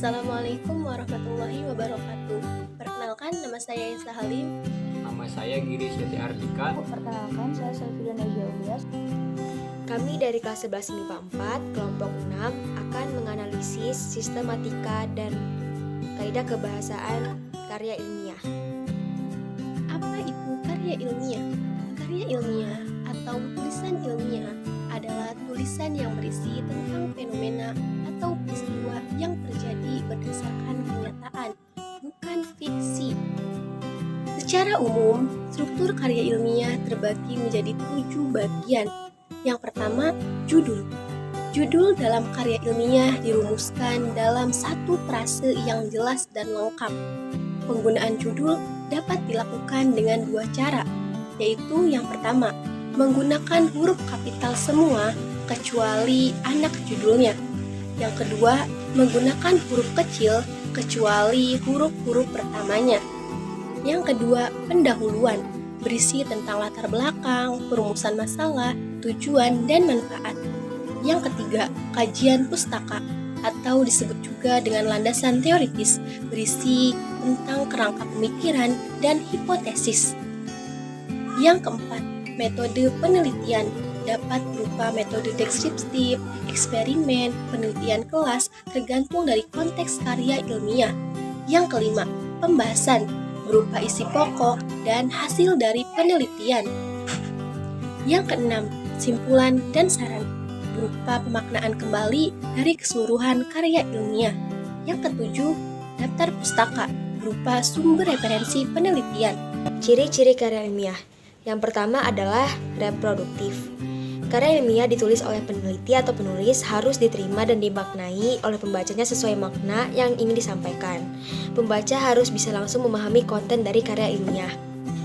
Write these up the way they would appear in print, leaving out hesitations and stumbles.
Assalamualaikum warahmatullahi wabarakatuh. Perkenalkan, nama saya Isa Halim. Nama saya Giri Syati Ardika. Perkenalkan, saya Selvila Najwa Ulias. Kami dari kelas 11 MIPA 4, kelompok 6 akan menganalisis sistematika dan kaidah kebahasaan karya ilmiah. Apa itu karya ilmiah? Karya ilmiah atau tulisan ilmiah adalah tulisan yang berisi tentang fenomena atau peristiwa yang terjadi berdasarkan kenyataan, bukan fiksi. Secara umum, struktur karya ilmiah terbagi menjadi 7 bagian. Yang pertama, judul. Judul dalam karya ilmiah dirumuskan dalam satu frase yang jelas dan lengkap. Penggunaan judul dapat dilakukan dengan 2 cara, yaitu yang pertama, menggunakan huruf kapital semua kecuali anak judulnya. Yang kedua, menggunakan huruf kecil kecuali huruf-huruf pertamanya. Yang kedua, pendahuluan, berisi tentang latar belakang, perumusan masalah, tujuan, dan manfaat. Yang ketiga, kajian pustaka, atau disebut juga dengan landasan teoritis, berisi tentang kerangka pemikiran dan hipotesis. Yang keempat, metode penelitian, dapat berupa metode deskriptif, eksperimen, penelitian kelas, tergantung dari konteks karya ilmiah. Yang kelima, pembahasan, berupa isi pokok dan hasil dari penelitian. Yang keenam, simpulan dan saran, berupa pemaknaan kembali dari keseluruhan karya ilmiah. Yang ketujuh, daftar pustaka, berupa sumber referensi penelitian. Ciri-ciri karya ilmiah. Yang pertama adalah reproduktif. Karya ilmiah ditulis oleh peneliti atau penulis harus diterima dan dimaknai oleh pembacanya sesuai makna yang ingin disampaikan. Pembaca harus bisa langsung memahami konten dari karya ilmiah.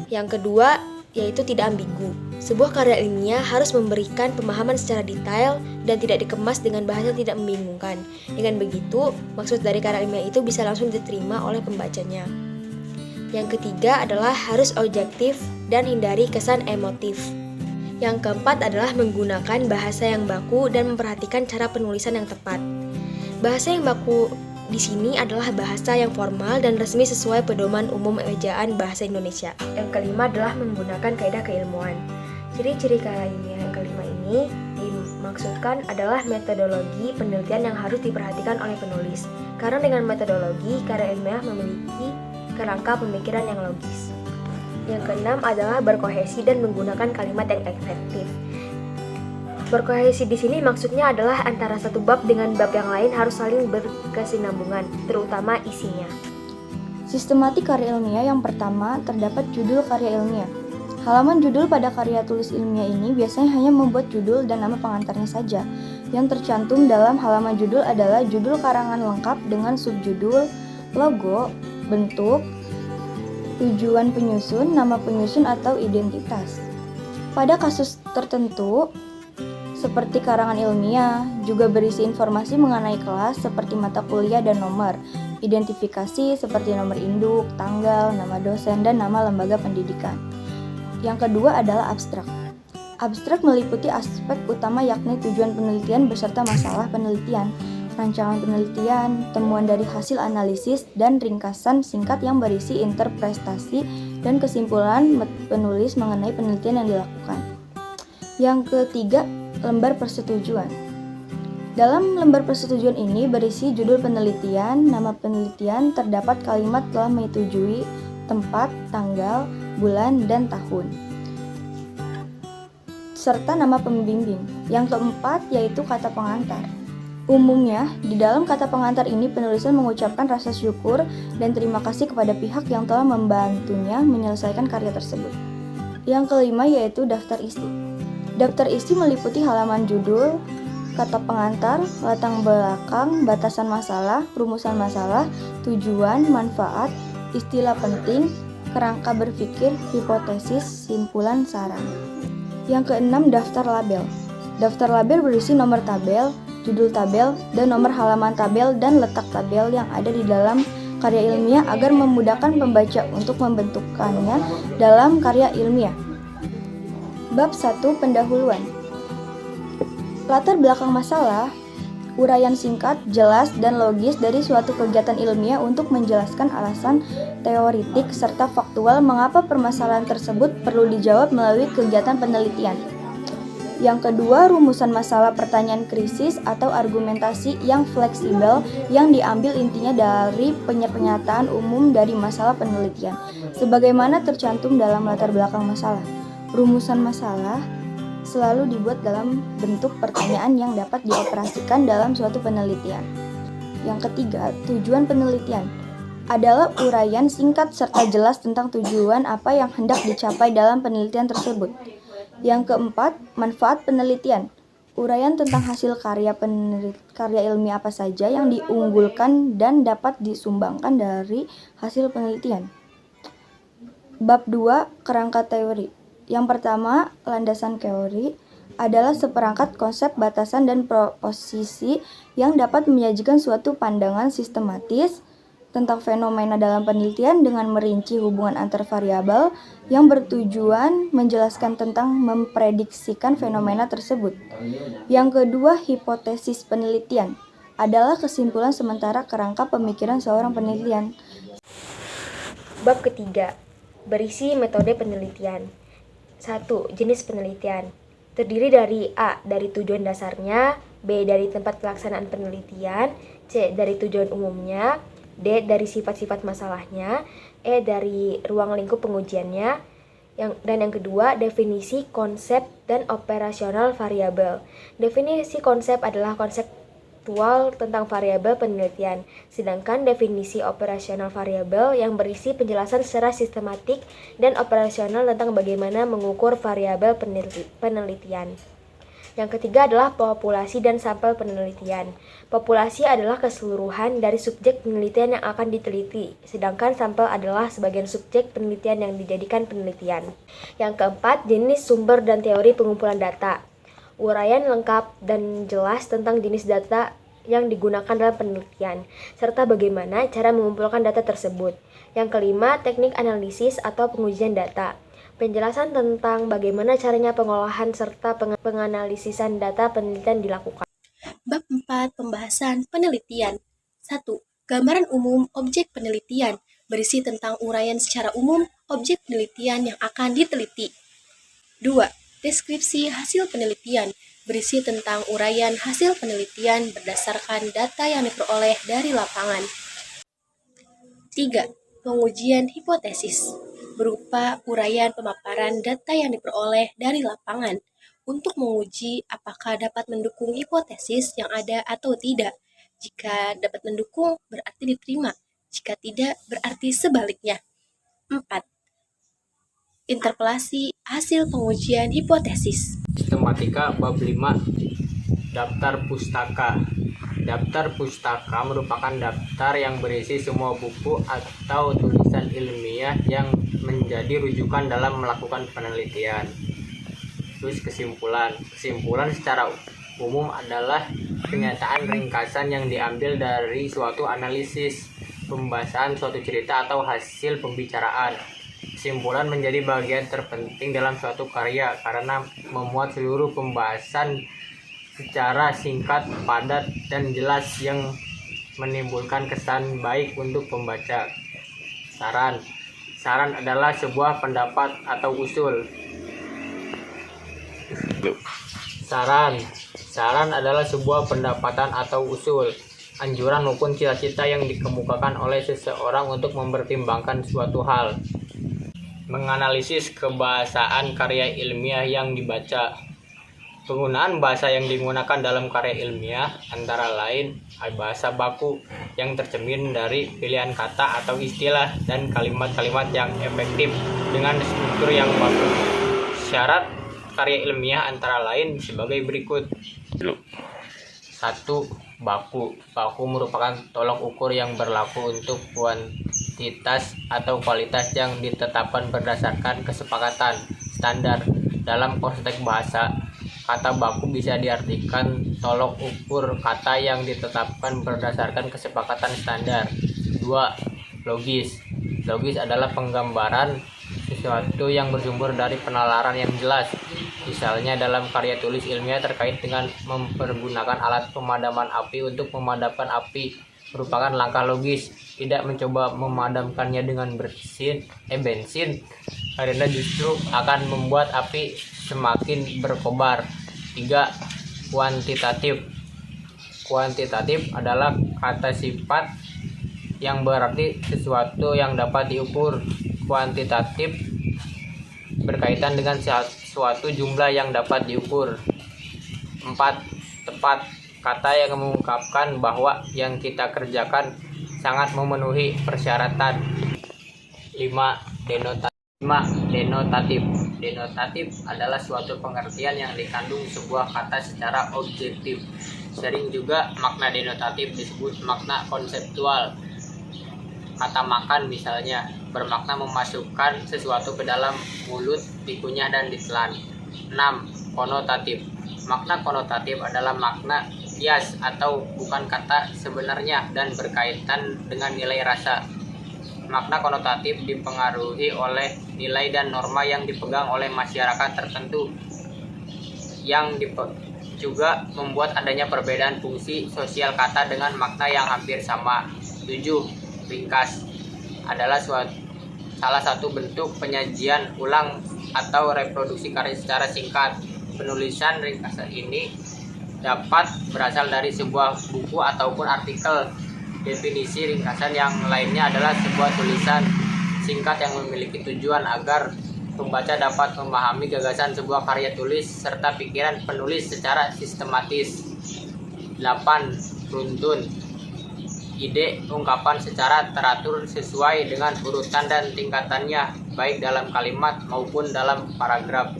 Yang kedua, yaitu tidak ambigu. Sebuah karya ilmiah harus memberikan pemahaman secara detail dan tidak dikemas dengan bahasa tidak membingungkan. Dengan begitu, maksud dari karya ilmiah itu bisa langsung diterima oleh pembacanya. Yang ketiga adalah harus objektif dan hindari kesan emotif. Yang keempat adalah menggunakan bahasa yang baku dan memperhatikan cara penulisan yang tepat. Bahasa yang baku di sini adalah bahasa yang formal dan resmi sesuai pedoman umum ejaan bahasa Indonesia. Yang kelima adalah menggunakan kaidah keilmuan. Ciri-ciri karya ilmiah yang kelima ini dimaksudkan adalah metodologi penelitian yang harus diperhatikan oleh penulis. Karena dengan metodologi, karya ilmiah memiliki kerangka pemikiran yang logis. Yang keenam adalah berkohesi dan menggunakan kalimat yang efektif. Berkohesi di sini maksudnya adalah antara satu bab dengan bab yang lain harus saling berkesinambungan, terutama isinya. Sistematik karya ilmiah yang pertama terdapat judul karya ilmiah. Halaman judul pada karya tulis ilmiah ini biasanya hanya membuat judul dan nama pengantarnya saja. Yang tercantum dalam halaman judul adalah judul karangan lengkap dengan subjudul, logo, bentuk, tujuan penyusun, nama penyusun atau identitas. Pada kasus tertentu, seperti karangan ilmiah, juga berisi informasi mengenai kelas seperti mata kuliah dan nomor, identifikasi seperti nomor induk, tanggal, nama dosen, dan nama lembaga pendidikan. Yang kedua adalah abstrak. Abstrak meliputi aspek utama yakni tujuan penelitian beserta masalah penelitian, rancangan penelitian, temuan dari hasil analisis, dan ringkasan singkat yang berisi interpretasi dan kesimpulan penulis mengenai penelitian yang dilakukan. Yang ketiga, lembar persetujuan. Dalam lembar persetujuan ini berisi judul penelitian, nama penelitian, terdapat kalimat telah menyetujui, tempat, tanggal, bulan, dan tahun, serta nama pembimbing. Yang keempat yaitu kata pengantar. Umumnya, di dalam kata pengantar ini penulisan mengucapkan rasa syukur dan terima kasih kepada pihak yang telah membantunya menyelesaikan karya tersebut. Yang kelima yaitu daftar isi. Daftar isi meliputi halaman judul, kata pengantar, latar belakang, batasan masalah, rumusan masalah, tujuan, manfaat, istilah penting, kerangka berpikir, hipotesis, simpulan, saran. Yang keenam, daftar label. Daftar label berisi nomor tabel, judul tabel, dan nomor halaman tabel dan letak tabel yang ada di dalam karya ilmiah agar memudahkan pembaca untuk membentukkannya dalam karya ilmiah. Bab 1, pendahuluan. Latar belakang masalah. uraian singkat, jelas, dan logis dari suatu kegiatan ilmiah untuk menjelaskan alasan teoritik serta faktual mengapa permasalahan tersebut perlu dijawab melalui kegiatan penelitian. Yang kedua, rumusan masalah pertanyaan krisis atau argumentasi yang fleksibel yang diambil intinya dari pernyataan umum dari masalah penelitian, sebagaimana tercantum dalam latar belakang masalah. Rumusan masalah selalu dibuat dalam bentuk pertanyaan yang dapat dioperasikan dalam suatu penelitian. Yang ketiga, tujuan penelitian adalah uraian singkat serta jelas tentang tujuan apa yang hendak dicapai dalam penelitian tersebut. Yang keempat, manfaat penelitian. Uraian tentang hasil karya ilmiah apa saja yang diunggulkan dan dapat disumbangkan dari hasil penelitian. Bab 2, kerangka teori. Yang pertama, landasan teori adalah seperangkat konsep, batasan, dan proposisi yang dapat menyajikan suatu pandangan sistematis tentang fenomena dalam penelitian dengan merinci hubungan antar variabel yang bertujuan menjelaskan tentang memprediksikan fenomena tersebut. Yang kedua, hipotesis penelitian adalah kesimpulan sementara kerangka pemikiran seorang penelitian. Bab ketiga, berisi metode penelitian. 1. Jenis penelitian. Terdiri dari A. Dari tujuan dasarnya, B. Dari tempat pelaksanaan penelitian, C. Dari tujuan umumnya, D. Dari sifat-sifat masalahnya, E. Dari ruang lingkup pengujiannya, dan yang kedua, definisi konsep dan operasional variabel. Definisi konsep adalah konseptual tentang variabel penelitian, sedangkan definisi operasional variabel yang berisi penjelasan secara sistematik dan operasional tentang bagaimana mengukur variabel penelitian. Yang ketiga adalah populasi dan sampel penelitian. Populasi adalah keseluruhan dari subjek penelitian yang akan diteliti, sedangkan sampel adalah sebagian subjek penelitian yang dijadikan penelitian. Yang keempat, jenis sumber dan teori pengumpulan data. Uraian lengkap dan jelas tentang jenis data yang digunakan dalam penelitian, serta bagaimana cara mengumpulkan data tersebut. Yang kelima, teknik analisis atau pengujian data. Penjelasan tentang bagaimana caranya pengolahan serta penganalisisan data penelitian dilakukan. Bab 4, pembahasan penelitian. 1. Gambaran umum objek penelitian, berisi tentang uraian secara umum objek penelitian yang akan diteliti. 2. Deskripsi hasil penelitian, berisi tentang uraian hasil penelitian berdasarkan data yang diperoleh dari lapangan. 3. Pengujian hipotesis, berupa uraian pemaparan data yang diperoleh dari lapangan untuk menguji apakah dapat mendukung hipotesis yang ada atau tidak. Jika dapat mendukung, berarti diterima. Jika tidak, berarti sebaliknya. 4. Interpelasi hasil pengujian hipotesis. Sistematika bab 5. Daftar pustaka. Daftar pustaka merupakan daftar yang berisi semua buku atau tulisan ilmiah yang menjadi rujukan dalam melakukan penelitian. Terus kesimpulan secara umum adalah pernyataan ringkasan yang diambil dari suatu analisis, pembahasan suatu cerita atau hasil pembicaraan. Kesimpulan menjadi bagian terpenting dalam suatu karya karena memuat seluruh pembahasan secara singkat, padat, dan jelas yang menimbulkan kesan baik untuk pembaca. Saran adalah sebuah pendapat atau usul. Saran adalah sebuah pendapatan atau usul, anjuran maupun cita-cita yang dikemukakan oleh seseorang untuk mempertimbangkan suatu hal. Menganalisis kebahasaan karya ilmiah yang dibaca. Penggunaan bahasa yang digunakan dalam karya ilmiah antara lain bahasa baku yang tercermin dari pilihan kata atau istilah dan kalimat-kalimat yang efektif dengan struktur yang bagus. Syarat karya ilmiah antara lain sebagai berikut. 1. Baku. Baku merupakan tolok ukur yang berlaku untuk kuantitas atau kualitas yang ditetapkan berdasarkan kesepakatan standar. Dalam konteks bahasa, kata baku bisa diartikan tolok ukur kata yang ditetapkan berdasarkan kesepakatan standar. 2. Logis. Logis adalah penggambaran sesuatu yang bersumber dari penalaran yang jelas. Misalnya dalam karya tulis ilmiah terkait dengan mempergunakan alat pemadaman api untuk memadamkan api merupakan langkah logis, tidak mencoba memadamkannya dengan bensin karena justru akan membuat api semakin berkobar. 3. Kuantitatif. Kuantitatif adalah kata sifat yang berarti sesuatu yang dapat diukur. Kuantitatif berkaitan dengan suatu jumlah yang dapat diukur. 4. Tepat. Kata yang mengungkapkan bahwa yang kita kerjakan sangat memenuhi persyaratan. 5. Denotatif. Denotatif adalah suatu pengertian yang dikandung sebuah kata secara objektif. Sering juga makna denotatif disebut makna konseptual. Kata makan misalnya bermakna memasukkan sesuatu ke dalam mulut, dikunyah dan ditelan. 6. Konotatif. Makna konotatif adalah makna kias atau bukan kata sebenarnya dan berkaitan dengan nilai rasa. Makna konotatif dipengaruhi oleh nilai dan norma yang dipegang oleh masyarakat tertentu, yang juga membuat adanya perbedaan fungsi sosial kata dengan makna yang hampir sama. 7. Ringkas adalah salah satu bentuk penyajian ulang atau reproduksi karya secara singkat. Penulisan ringkasan ini dapat berasal dari sebuah buku ataupun artikel. Definisi ringkasan yang lainnya adalah sebuah tulisan singkat yang memiliki tujuan agar pembaca dapat memahami gagasan sebuah karya tulis serta pikiran penulis secara sistematis. 8. Runtun. Ide ungkapan secara teratur sesuai dengan urutan dan tingkatannya, baik dalam kalimat maupun dalam paragraf.